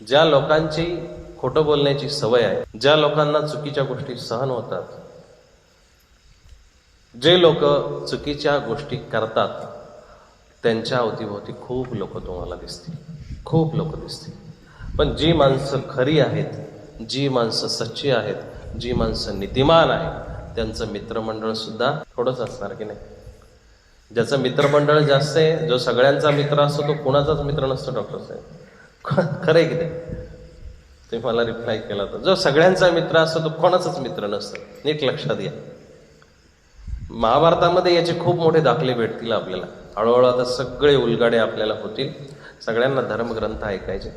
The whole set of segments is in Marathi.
ज्या लोकांची खोटं बोलण्याची सवय आहे, ज्या लोकांना चुकीच्या गोष्टी सहन होतात, जे लोक चुकीच्या गोष्टी करतात, त्यांच्या अवतीभोवती खूप लोक तुम्हाला दिसतील, खूप लोक दिसतील. पण जी माणसं खरी आहेत, जी माणसं सच्ची आहेत, जी माणसं नीतिमान आहेत, त्यांचं मित्रमंडळ सुद्धा थोडंच असणार की नाही. ज्याचं मित्रमंडळ जास्त आहे, जो सगळ्यांचा मित्र असतो, तो कोणाचाच मित्र नसतो. डॉक्टर साहेब, खरं आहे की नाही? तुम्ही मला रिप्लाय केला होता. जो सगळ्यांचा मित्र असतो, तो कोणाचाच मित्र नसतो. नीट लक्षात घ्या. महाभारतामध्ये याचे खूप मोठे दाखले भेटतील आपल्याला. हळूहळू आता सगळे उलगाडे आपल्याला होतील. सगळ्यांना धर्मग्रंथ ऐकायचे.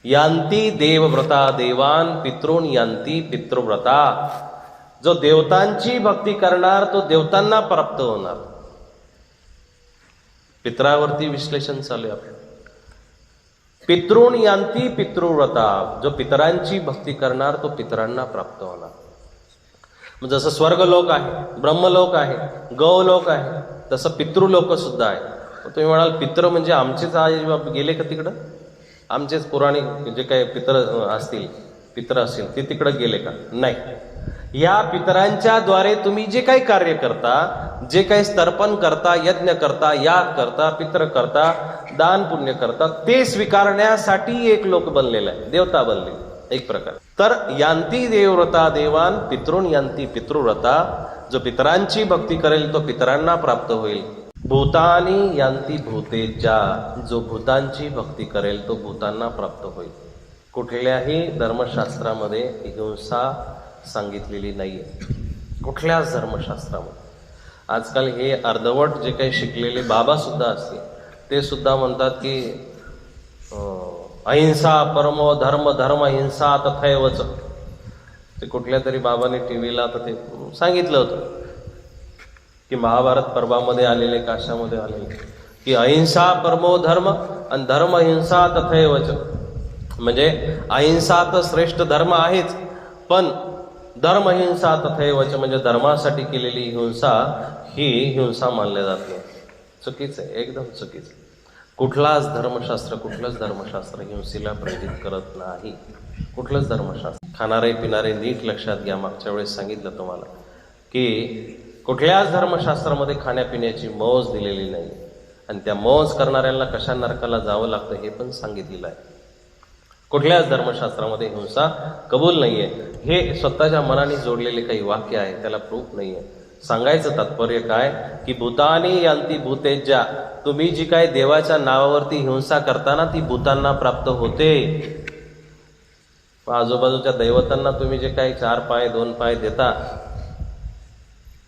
यांती देवव्रता देवान पितॄन यांती पितृव्रता. जो देवतांची भक्ती करणार तो देवतांना प्राप्त होणार. पितरावरती विश्लेषण चालू आहे आपलं. पितॄन यांती पितृव्रता. जो पितरांची भक्ती करणार तो पितरांना प्राप्त होणार. जसं स्वर्गलोक आहे, ब्रह्मलोक आहे, गौलोक आहे, तसं पितृलोक सुद्धा आहे. तुम्ही म्हणाल पित्र म्हणजे आमचेच आई बाप गेले का तिकडं? आमचेच पुराणिक जे काही पित्र असतील ते तिकडं गेले का? नाही. या पितरांच्या द्वारे तुम्ही जे काही कार्य करता, जे काही तर्पण करता, यज्ञ करता, याग करता, पित्र करता, दान पुण्य करता, ते स्वीकारण्यासाठी एक लोक बनलेला आहे, देवता बनलेला एक प्रकार. तर यांती देवव्रता देवान पितॄन यांती पितृव्रता. जो पितरांची भक्ती करेल तो पितरांना प्राप्त होईल. भूतानी यांती भूतेजा. जो भूतांची भक्ती करेल तो भूतांना प्राप्त होईल. कुठल्याही धर्मशास्त्रामध्ये हिंसा सांगितलेली नाहीये, कुठल्याच धर्मशास्त्रामध्ये. आजकाल हे अर्धवट जे काही शिकलेले बाबा सुद्धा असतील, ते सुद्धा म्हणतात की अहिंसा परमो धर्म, धर्म हिंसा तथैवच. ते कुठल्या तरी बाबाने टीव्हीला तर ते सांगितलं होतं की महाभारत पर्वामध्ये आलेले, काशामध्ये आलेले, की अहिंसा परमो धर्म आणि धर्म हिंसा तथैवच. म्हणजे अहिंसा तर श्रेष्ठ धर्म आहेच, पण धर्म हिंसा तथैवच म्हणजे धर्मासाठी केलेली हिंसा ही हिंसा मानल्या जात नाही. चुकीचं आहे, एकदम चुकीचं. कुठलाच धर्मशास्त्र हिंसेला प्रेरित करत नाही. कुठलंच धर्मशास्त्र. खाणारे पिणारे नीट लक्षात घ्या. मागच्या वेळेस सांगितलं तुम्हाला की कुठल्याच धर्मशास्त्रामध्ये खाण्यापिण्याची मौज दिलेली नाही. आणि त्या मौज करणाऱ्यांना कशा नरकाला जावं लागतं हे पण सांगितलेलं आहे. कुठल्याच धर्मशास्त्रामध्ये हिंसा कबूल नाहीये. हे स्वतःच्या मनाने जोडलेले काही वाक्य आहे, त्याला प्रूफ नाहीये. सांगायचं तात्पर्य काय की भूतानी यांती भूतेजा. तुम्ही जी काय देवाच्या नावावरती हिंसा करताना ती भूतांना प्राप्त होते. आजूबाजूच्या दैवतांना तुम्ही जे काही 4 पाय 2 पाय देता,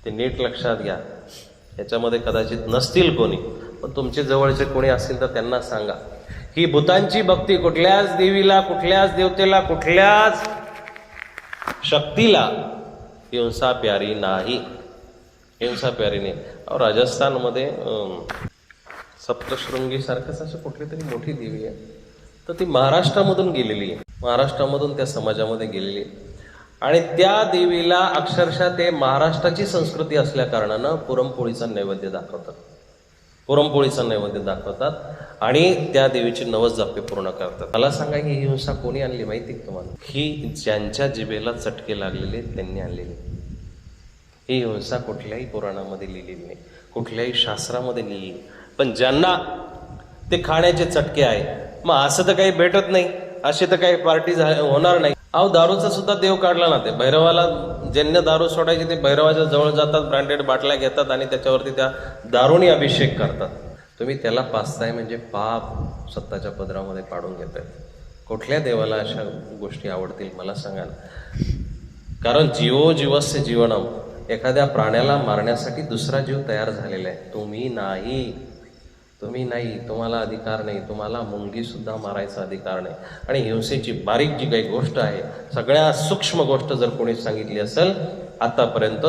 ते नीट लक्षात घ्या. याच्यामध्ये कदाचित नसतील कोणी, पण तुमचे जवळचे कोणी असतील तर त्यांना सांगा ही भूतांची भक्ती कुठल्याच देवीला, कुठल्याच देवतेला, कुठल्याच शक्तीला हिंसा प्यारी नाही. हिंसा प्यारी नाही. राजस्थानमध्ये सप्तशृंगी सारखंच अशी कुठली तरी मोठी देवी आहे, तर ती महाराष्ट्रामधून गेलेली आहे. महाराष्ट्रामधून त्या समाजामध्ये गेलेली आहे. आणि त्या देवीला अक्षरशः ते महाराष्ट्राची संस्कृती असल्या कारणानं पुरणपोळीचा नैवेद्य दाखवतात. पुरणपोळीचा नैवेद्य दाखवतात आणि त्या देवीचे 90 जप्पे पूर्ण करतात. मला सांगा ही हिंसा कोणी आणली माहिती का तुम्हाला? ही ज्यांच्या जिभेला चटके लागलेले त्यांनी आणलेली. ही हिंसा कुठल्याही पुराणामध्ये लिहिलेली नाही, कुठल्याही शास्त्रामध्ये लिहिली. पण ज्यांना ते खाण्याचे चटके आहे, मग असं तर काही भेटत नाही, अशी तर काही पार्टी होणार नाही. अहो दारूचा सुद्धा देव काढला ना. ते भैरवाला ज्यांना दारू सोडायची ते भैरवाच्या जवळ जातात, ब्रँडेड बाटल्या घेतात आणि त्याच्यावरती त्या दारूने अभिषेक करतात. तुम्ही त्याला पाचताय म्हणजे पाप स्वतःच्या पदरामध्ये पाडून घेताय. कुठल्या देवाला अशा गोष्टी आवडतील मला सांगा ना. कारण जीवो जीवस्य जीवनम. एखाद्या प्राण्याला मारण्यासाठी दुसरा जीव तयार झालेला आहे. तुम्ही नाही. तुम्हाला अधिकार नाही. तुम्हाला मुंगी सुद्धा मारायचा अधिकार नाही. आणि हिंसेची बारीक जी काही गोष्ट आहे, सगळ्यात सूक्ष्म गोष्ट जर कोणी सांगितली असेल आतापर्यंत,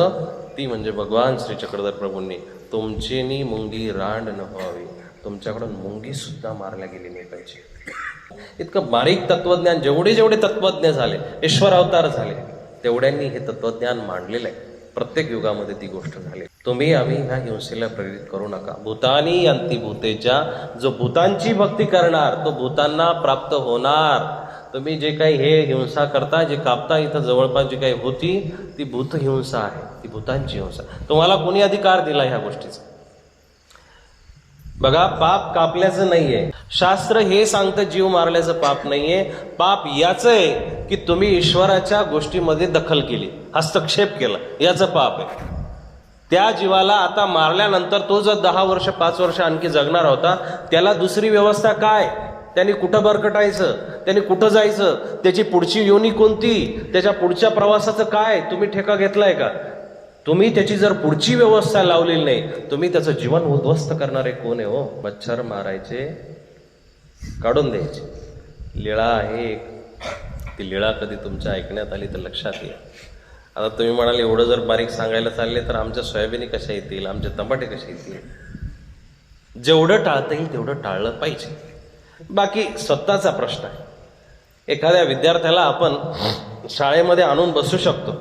ती म्हणजे भगवान श्री चक्रधर प्रभूंनी तुमचेनी मुंगी रांड न व्हावी. तुमच्याकडून मुंगी सुद्धा मारल्या गेली नाही पाहिजे. इतकं बारीक तत्वज्ञान, जेवढे तत्वज्ञ झाले, ईश्वर अवतार झाले, तेवढ्यांनी हे तत्वज्ञान मांडलेलं आहे. प्रत्येक युगामध्ये ती गोष्ट झाली. तुम्ही आम्ही ह्या हिंसेला प्रेरित करू नका. भूतानी यांती भूतेजा. जो भूतांची भक्ती करणार तो भूतांना प्राप्त होणार. तुम्ही जे काही हे हिंसा करता, जे कापता, इथं जवळपास जी काही होती ती भूत हिंसा आहे, ती भूतांची हिंसा. तुम्हाला कोणी अधिकार दिला ह्या गोष्टीचा? बघा, पाप कापल्याचं नाहीये. शास्त्र हे सांगतं जीव मारल्याचं पाप नाहीये. पाप याचं आहे की तुम्ही ईश्वराच्या गोष्टीमध्ये दखल केली, हस्तक्षेप केला, याचं पाप आहे. त्या जीवाला आता मारल्यानंतर तो जर 10 वर्ष 5 वर्ष आणखी जगणार होता, त्याला दुसरी व्यवस्था काय? त्यांनी कुठं बरकटायचं, त्यांनी कुठं जायचं, त्याची पुढची योनी कोणती, त्याच्या पुढच्या प्रवासाचं काय तुम्ही ठेका घेतलाय का? तुम्ही त्याची जर पुढची व्यवस्था लावलेली नाही, तुम्ही त्याचं जीवन उद्ध्वस्त करणारे कोण आहे हो? मच्छर मारायचे, काढून द्यायचे. लीळा आहे एक, ती लीळा कधी तुमच्या ऐकण्यात आली तर लक्षात येईल. आता तुम्ही म्हणाल एवढं जर बारीक सांगायला चालले तर आमच्या सोयाबीनी कशा येतील, आमचे टमाटे कसे येतील? जेवढं टाळता येईल तेवढं टाळलं पाहिजे. बाकी स्वतःचा प्रश्न आहे. एखाद्या विद्यार्थ्याला आपण शाळेमध्ये आणून बसू शकतो,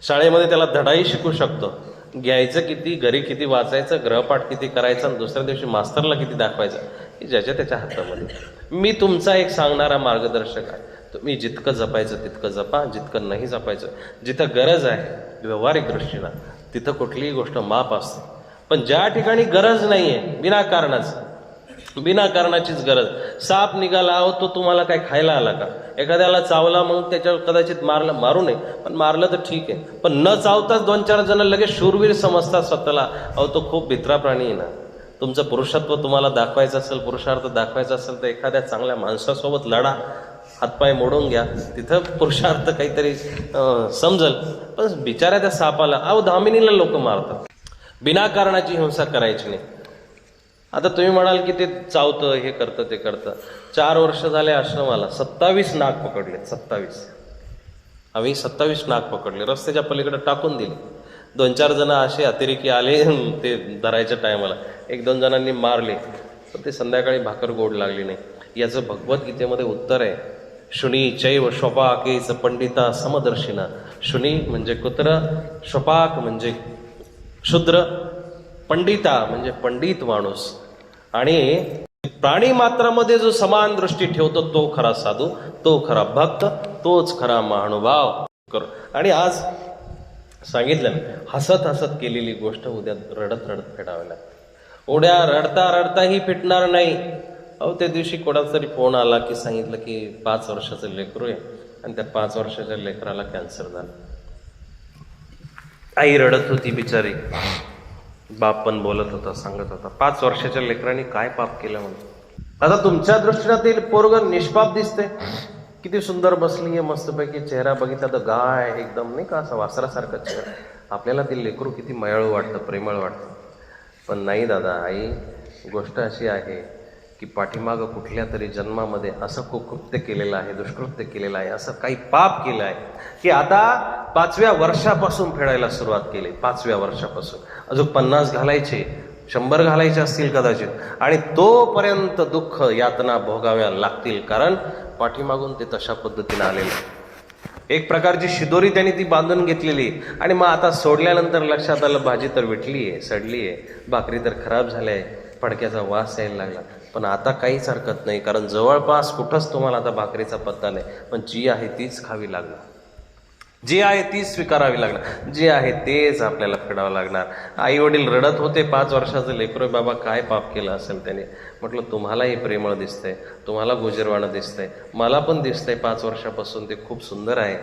शाळेमध्ये त्याला धडाही शिकू शकतो, घ्यायचं किती, घरी किती वाचायचं, ग्रहपाठ किती करायचा आणि दुसऱ्या दिवशी मास्तरला किती दाखवायचं, हे ज्याच्या त्याच्या हातामध्ये. मी तुमचा एक सांगणारा मार्गदर्शक आहे. तुम्ही जितकं जपायचं तितकं जपा, जितकं नाही जपायचं, जिथं गरज आहे व्यावहारिक दृष्टीनं तिथं कुठलीही गोष्ट माप असते. पण ज्या ठिकाणी गरज नाहीये, विनाकारणाचीच गरज, साप निघाला आहो तो तुम्हाला काय खायला आला का? एखाद्याला चावला मग त्याच्यावर कदाचित मारू नये, पण मारलं तर ठीक आहे. पण न चावताच 2-4 जण लगेच शूरवीर समजतात स्वतःला. अहो तो खूप भित्रा प्राणी आहे ना. तुमचं पुरुषत्व तुम्हाला दाखवायचं असेल, पुरुषार्थ दाखवायचा असेल तर एखाद्या चांगल्या माणसासोबत लढा, हातपाय मोडून घ्या, तिथं पुरुषार्थ काहीतरी समजल. पण बिचाऱ्या त्या सापाला, अहो धामिनीला लोक मारतात. बिनाकारणाची हिंसा करायची नाही. आता तुम्ही म्हणाल की ते चावतं, हे करतं, ते करतं. 4 वर्ष झाले आश्रमाला, 27 नाग पकडले. 27 आम्ही 27 नाग पकडले, रस्त्याच्या पलीकडे टाकून दिले. 2-4 जण असे अतिरेकी आले ते धरायच्या टायमाला, 1-2 जणांनी मारले, पण ते संध्याकाळी भाकर गोड लागली नाही. याचं भगवद्गीतेमध्ये उत्तर आहे. शुनी चैव श्वपाकेच पंडिता समदर्शिना. शुनी म्हणजे कुत्र, श्वपाक म्हणजे शूद्र, पंडिता म्हणजे पंडित माणूस. आणि प्राणी मात्रामध्ये जो समान दृष्टी ठेवतो तो खरा साधू, तो खरा भक्त, तोच खरा महानुभाव. आणि आज सांगितलं, हसत हसत केलेली गोष्ट उद्या रडत रडत फेडावी लागते. उद्या रडता रडताही फिटणार नाही. अहो त्या दिवशी कोणाचा तरी फोन आला की सांगितलं की 5 वर्षाचं लेकरू आहे आणि त्या 5 वर्षाच्या लेकराला कॅन्सर झाला. आई रडत होती बिचारी, बाप पण बोलत होता, सांगत होता 5 वर्षाच्या लेकरांनी काय पाप केलं म्हणून. आता तुमच्या दृष्टीने पोरग निष्पाप दिसते, किती सुंदर बसली आहे, मस्तपैकी चेहरा बघितला तर गाय एकदम नाही का, असं वासरासारखा चेहरा. आपल्याला ते लेकरू किती मयाळू वाटतं, प्रेमळ वाटतं. पण नाही दादा, आई गोष्ट अशी आहे की पाठीमागं कुठल्या तरी जन्मामध्ये असं कुकृत्य केलेलं आहे, दुष्कृत्य केलेलं आहे, असं काही पाप केलं आहे की आता 5व्या वर्षापासून फेडायला सुरुवात केली. 5व्या वर्षापासून अजून 50 घालायचे, 100 घालायचे असतील कदाचित, आणि तोपर्यंत दुःख यातना भोगाव्या लागतील. कारण पाठीमागून ते तशा पद्धतीने आलेले. एक प्रकारची शिदोरी त्यांनी ती बांधून घेतलेली. आणि मग आता सोडल्यानंतर लक्षात आलं भाजी तर विटली आहे, सडली आहे, भाकरी तर खराब झाल्या आहे, फडक्याचा वास यायला लागला. पण आता काहीच हरकत नाही, कारण जवळपास कुठंच तुम्हाला आता भाकरीचा पत्ता नाही. पण जी आहे तीच खावी लागणार, जी आहे तीच स्वीकारावी लागणार, जे आहे तेच आपल्याला फेडावं लागणार. आई वडील रडत होते, 5 वर्षाचं लेकरू, बाबा काय पाप केलं असेल त्याने. म्हटलं तुम्हालाही प्रेमळ दिसतंय, तुम्हाला गोजरवाणं दिसतंय, मला पण दिसतंय 5 वर्षापासून ते खूप सुंदर आहे.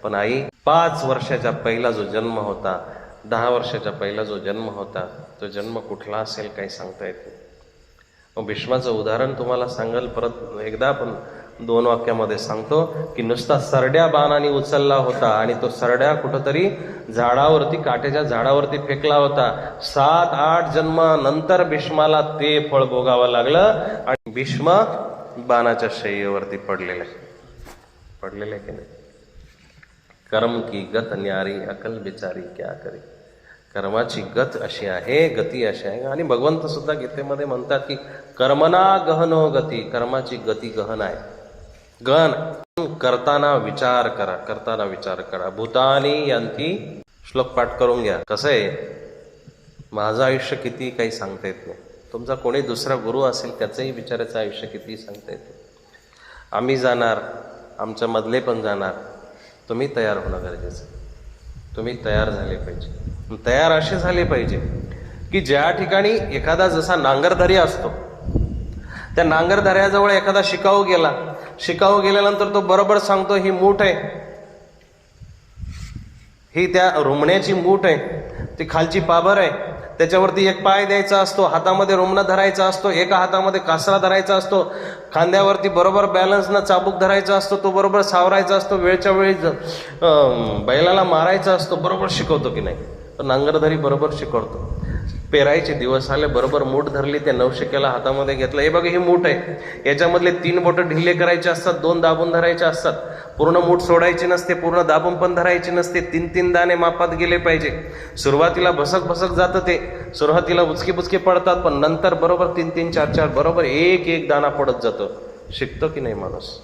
पण आई 5 वर्षाच्या पहिला जो जन्म होता, 10 वर्षाच्या पहिला जो जन्म होता, तो जन्म कुठला असेल काही सांगता येत नाही. मग भीष्माचं उदाहरण तुम्हाला सांगाल परत एकदा, पण 2 वाक्यामध्ये सांगतो की नुसता सरड्या बाणाने उचलला होता आणि तो सरड्या कुठंतरी झाडावरती, काट्याच्या झाडावरती फेकला होता. 7-8 जन्मानंतर भीष्माला ते फळ भोगावं लागलं आणि भीष्म बाणाच्या शय्येवरती पडलेले की नाही. कर्म की गत न्यारी अकल बिचारी क्या करे. कर्माची गत अशी आहे, गती अशी आहे. आणि भगवंत सुद्धा गीतेमध्ये म्हणतात की कर्मना गहनो गती, कर्माची गती गहन आहे. गहन करताना विचार करा, करताना विचार करा. भूतानी यांती, श्लोक पाठ करून घ्या. कसं आहे, माझं आयुष्य किती काही सांगता येत नाही, तुमचा कोणी दुसरा गुरु असेल त्याचंही बिचाराचं आयुष्य किती सांगता येत नाही. आम्ही जाणार, आमच्या मधले पण जाणार, तुम्ही तयार होणं गरजेचं. तुम्ही तयार झाले पाहिजे. तयार असे झाले पाहिजे की ज्या ठिकाणी एखादा जसा नांगरधरी असतो, त्या नांगरधऱ्याजवळ एखादा शिकाऊ गेला, शिकाऊ गेल्यानंतर तो बरोबर सांगतो ही मूठ आहे, ही त्या रुमण्याची मूठ आहे, ती खालची पाभर आहे, त्याच्यावरती एक पाय द्यायचा असतो, हातामध्ये रुमणा धरायचा असतो, एका हातामध्ये कासरा धरायचा असतो, खांद्यावरती बरोबर बॅलन्सनं चाबूक धरायचा असतो, तो बरोबर सावरायचा असतो, वेळच्या वेळी बैलाला मारायचा असतो. बरोबर शिकवतो की नाही? तो नांगरधरी बरोबर शिकवतो. पेरायचे दिवस आले, बरोबर मूठ धरली, त्या नवशिक्याला हातामध्ये घेतलं, हे बघा ही मूठ आहे, याच्यामधले 3 बोटं ढिल्ले करायचे असतात, 2 दाबून धरायचे असतात, पूर्ण मूठ सोडायची नसते, पूर्ण दाबून पण धरायची नसते, 3-3 दाणे मापात गेले पाहिजे. सुरुवातीला भसक भसक जातं ते, सुरुवातीला उचके बुचके पडतात, पण नंतर बरोबर 3-3, 4-4 बरोबर एक दाणा पडत जातो. शिकतो की नाही माणूस?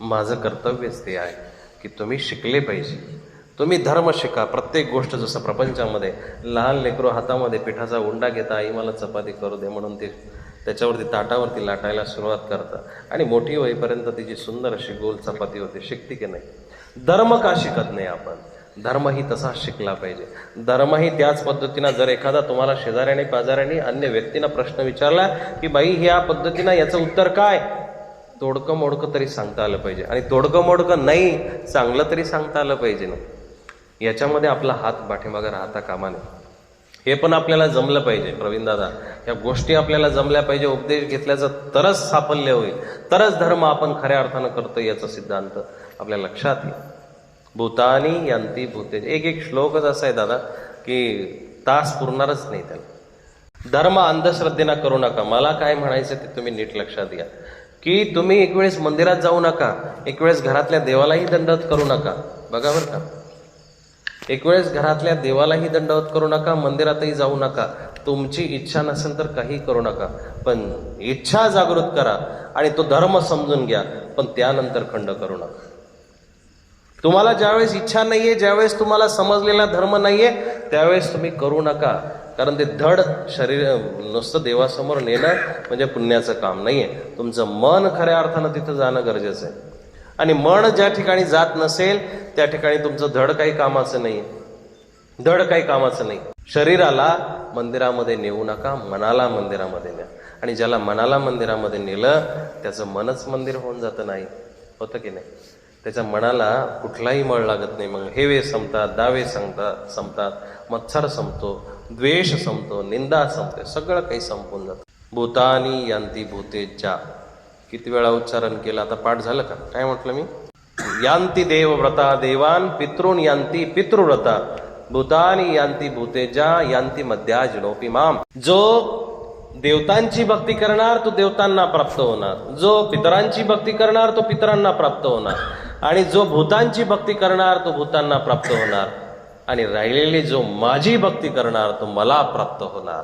माझं कर्तव्यच ते आहे की तुम्ही शिकले पाहिजे, तुम्ही धर्म शिका. प्रत्येक गोष्ट जसं प्रपंचामध्ये लहान लेकरू हातामध्ये पिठाचा उंडा घेता, आई मला चपाती करू दे म्हणून ते त्याच्यावरती ताटावरती लाटायला सुरुवात करतं, आणि मोठी होईपर्यंत तिची सुंदर अशी गोल चपाती होते. शिकते की नाही? धर्म का शिकत नाही आपण? धर्मही तसाच शिकला पाहिजे. धर्मही त्याच पद्धतीनं, जर एखादा तुम्हाला शेजाऱ्याने पाजाऱ्याने अन्य व्यक्तीनं प्रश्न विचारला की बाई ह्या पद्धतीनं याचं उत्तर काय, तोडकं मोडकं तरी सांगता आलं पाहिजे. आणि तोडकं मोडकं नाही, चांगलं तरी सांगता आलं पाहिजे ना. याच्यामध्ये आपला हात पाठीमागं राहता कामा नये. हे पण आपल्याला जमलं पाहिजे प्रवीण दादा, या गोष्टी आपल्याला जमल्या पाहिजे. उपदेश घेतल्याचं तरच साफल्य होईल, तरच धर्म आपण खऱ्या अर्थानं करतो याचा सिद्धांत आपल्या लक्षात येईल. भूतानी यांती भूते, एक श्लोकच असा आहे दादा की तास पुरणारच नाही त्याला. धर्म अंधश्रद्धेना करू नका. मला काय म्हणायचं ते तुम्ही नीट लक्षात घ्या की तुम्ही एक वेळेस मंदिरात जाऊ नका, एक वेळेस घरातल्या देवालाही दंडवत करू नका. बघा बरं का, एक वेळेस घरातल्या देवालाही दंडवत करू नका, मंदिरातही जाऊ नका. तुमची इच्छा नसेल तर काही करू नका, पण इच्छा जागृत करा आणि तो धर्म समजून घ्या, पण त्यानंतर खंड करू नका. तुम्हाला ज्यावेळेस इच्छा नाहीये, ज्यावेळेस तुम्हाला समजलेला धर्म नाहीये, त्यावेळेस तुम्ही करू नका. कारण ते धड शरीर नुसतं देवासमोर नेणं म्हणजे पुण्याचं काम नाहीये. तुमचं मन खऱ्या अर्थानं तिथं जाणं गरजेचं आहे. आणि मन ज्या ठिकाणी जात नसेल त्या ठिकाणी तुमचं धड काही कामाचं नाही, धड काही कामाचं नाही. शरीराला मंदिरामध्ये नेऊ नका, मनाला मंदिरामध्ये न्या. आणि ज्याला मनाला मंदिरामध्ये नेलं त्याचं मनच मंदिर होऊन जातं. नाही होतं की नाही? त्याच्या मनाला कुठलाही मळ लागत नाही. मग हेवे संपतात, दावे संपतात, मत्सर संपतो, द्वेष संपतो, निंदा संपते, सगळं काही संपून जातं. भूतानी यांती भूतेज्या, किती वेळा उच्चारण केलं? आता पाठ झालं का? काय म्हटलं मी? यांती देवव्रता देवान, पितॄन यांती पितृव्रता, भूतानी यांती भूतेजा, यांती मध्याजनोपी माम. जो देवतांची भक्ती करणार तो देवतांना प्राप्त होणार, जो पितरांची भक्ती करणार तो पितरांना प्राप्त होणार, आणि जो भूतांची भक्ती करणार तो भूतांना प्राप्त होणार, आणि राहिलेले जो माझी भक्ती करणार तो मला प्राप्त होणार.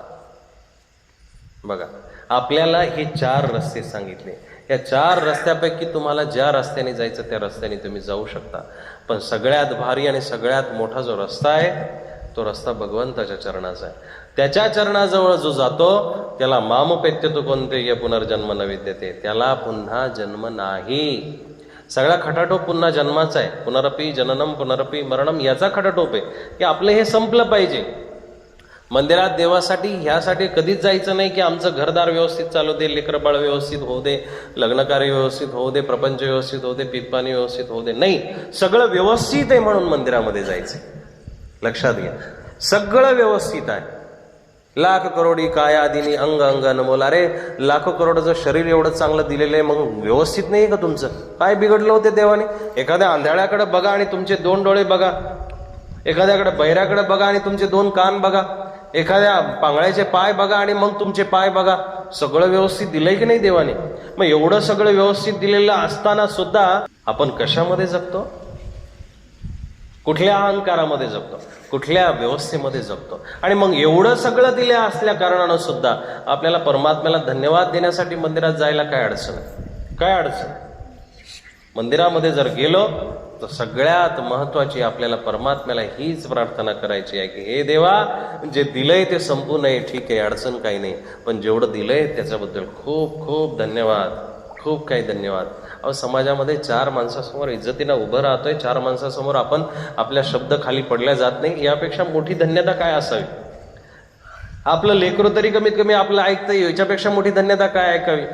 बघा, आपल्याला हे 4 रस्ते सांगितले. या 4 रस्त्यापैकी तुम्हाला ज्या रस्त्याने जायचं त्या रस्त्याने तुम्ही जाऊ शकता. पण सगळ्यात भारी आणि सगळ्यात मोठा जो रस्ता आहे तो रस्ता भगवंताच्या चरणाचा आहे. त्याच्या चरणाजवळ जो जातो त्याला मामुपेत्यतो कोणते पुनर्जन्म न विद्यते, त्याला पुन्हा जन्म नाही. सगळा खटाटोप पुन्हा जन्माचा आहे. पुनरपी जननम पुनरपी मरणम याचा खटाटोप आहे की आपलं हे संपलं पाहिजे. मंदिरात देवासाठी ह्यासाठी कधीच जायचं नाही की आमचं घरदार व्यवस्थित चालू दे, लेकरबाळ व्यवस्थित होऊ दे, लग्नकार्य व्यवस्थित होऊ दे, प्रपंच व्यवस्थित होऊ दे, पीकपाणी व्यवस्थित होऊ दे. नाही, सगळं व्यवस्थित आहे म्हणून मंदिरामध्ये जायचं. लक्षात घ्या, सगळं व्यवस्थित आहे. लाख करोडी काया दिनी अंग अंग अनमोल. अरे लाखो करोडाचं शरीर एवढं चांगलं दिलेलं आहे, मग व्यवस्थित नाही का तुमचं? काय बिघडलं होते देवाने? एखाद्या आंधळ्याकडे बघा आणि तुमचे 2 डोळे बघा, एखाद्याकडे बहिऱ्याकडे बघा आणि तुमचे 2 कान बघा, एखाद्या पांगळ्याचे पाय बघा आणि मग तुमचे पाय बघा. सगळं व्यवस्थित दिलंय की नाही देवाने? मग एवढं सगळं व्यवस्थित दिलेलं असताना सुद्धा आपण कशामध्ये जगतो? कुठल्या अहंकारामध्ये जगतो? कुठल्या व्यवस्थेमध्ये जगतो? आणि मग एवढं सगळं दिले असल्या कारणानं सुद्धा आपल्याला परमात्म्याला धन्यवाद देण्यासाठी मंदिरात जायला काय अडचण आहे? काय अडचण? मंदिरामध्ये जर गेलो तर सगळ्यात महत्वाची आपल्याला परमात्म्याला हीच प्रार्थना करायची आहे की हे देवा, जे दिलंय ते संपू नये, ठीक आहे, अडचण काही नाही, पण जेवढं दिलंय त्याच्याबद्दल खूप खूप धन्यवाद, खूप काही धन्यवाद. अहो समाजामध्ये 4 माणसासमोर इज्जतीनं उभं राहतोय, 4 माणसासमोर आपण आपल्या शब्द खाली पडल्या जात नाही, यापेक्षा मोठी धन्यता काय असावी? आपलं लेकरू तरी कमीत कमी आपलं ऐकतं, याच्यापेक्षा मोठी धन्यता काय ऐकावी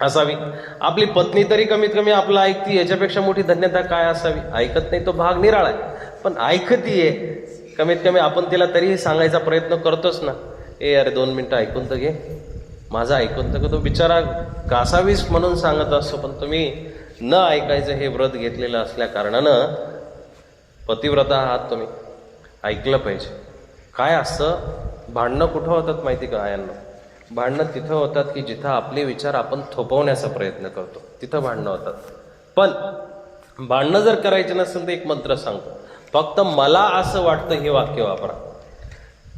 असावी? आपली पत्नी तरी कमीत कमी आपलं ऐकती, याच्यापेक्षा मोठी धन्यता काय असावी? ऐकत नाही तो भाग निराळा आहे, पण ऐकतीये कमीत कमी आपण तिला तरीही सांगायचा प्रयत्न करतोच ना, ए अरे 2 मिनिटं ऐकून तर घे, माझं ऐकून तर. तो बिचारा कासावीस म्हणून सांगत असतो, पण तुम्ही न ऐकायचं हे व्रत घेतलेलं असल्या कारणानं पतिव्रता आहात तुम्ही, ऐकलं पाहिजे. काय असतं, भांडणं कुठं होतात माहिती का आयांना? भांडणं तिथं होतात की जिथं आपले विचार आपण थोपवण्याचा प्रयत्न करतो, तिथं भांडणं होतात. पण भांडणं जर करायचे नसेल तर एक मंत्र सांगतो, फक्त मला असं वाटतं हे वाक्य वापरा,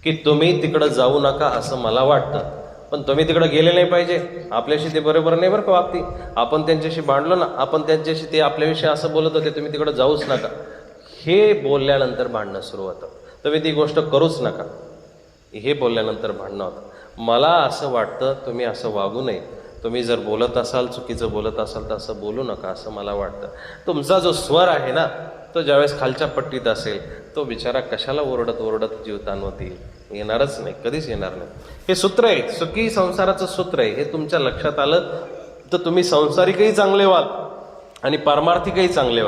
की तुम्ही तिकडं जाऊ नका असं मला वाटतं, पण तुम्ही तिकडं गेले नाही पाहिजे. आपल्याशी ते बरोबर नाही बरं का वागती, आपण त्यांच्याशी भांडलो ना, आपण त्यांच्याशी ते आपल्याविषयी असं बोलत होते, तुम्ही तिकडं जाऊच नका, हे बोलल्यानंतर भांडणं सुरू होतं. तुम्ही ती गोष्ट करूच नका, हे बोलल्यानंतर भांडणं होतं. मला असं वाटतं तुम्ही असं वागू नये, तुम्ही जर बोलत असाल, चुकीचं बोलत असाल तर असं बोलू नका असं मला वाटतं. तुमचा जो स्वर आहे ना, तो ज्यावेळेस खालच्या पट्टीत असेल, तो बिचारा कशाला ओरडत ओरडत जीव ताणवतील? येणारच नाही, कधीच येणार नाही. हे सूत्र आहे, सुखी संसाराचं सूत्र आहे. हे तुमच्या लक्षात आलं तर तुम्ही संसारिकही चांगले व्हाल आणि पारमार्थिकही चांगले व्हाल.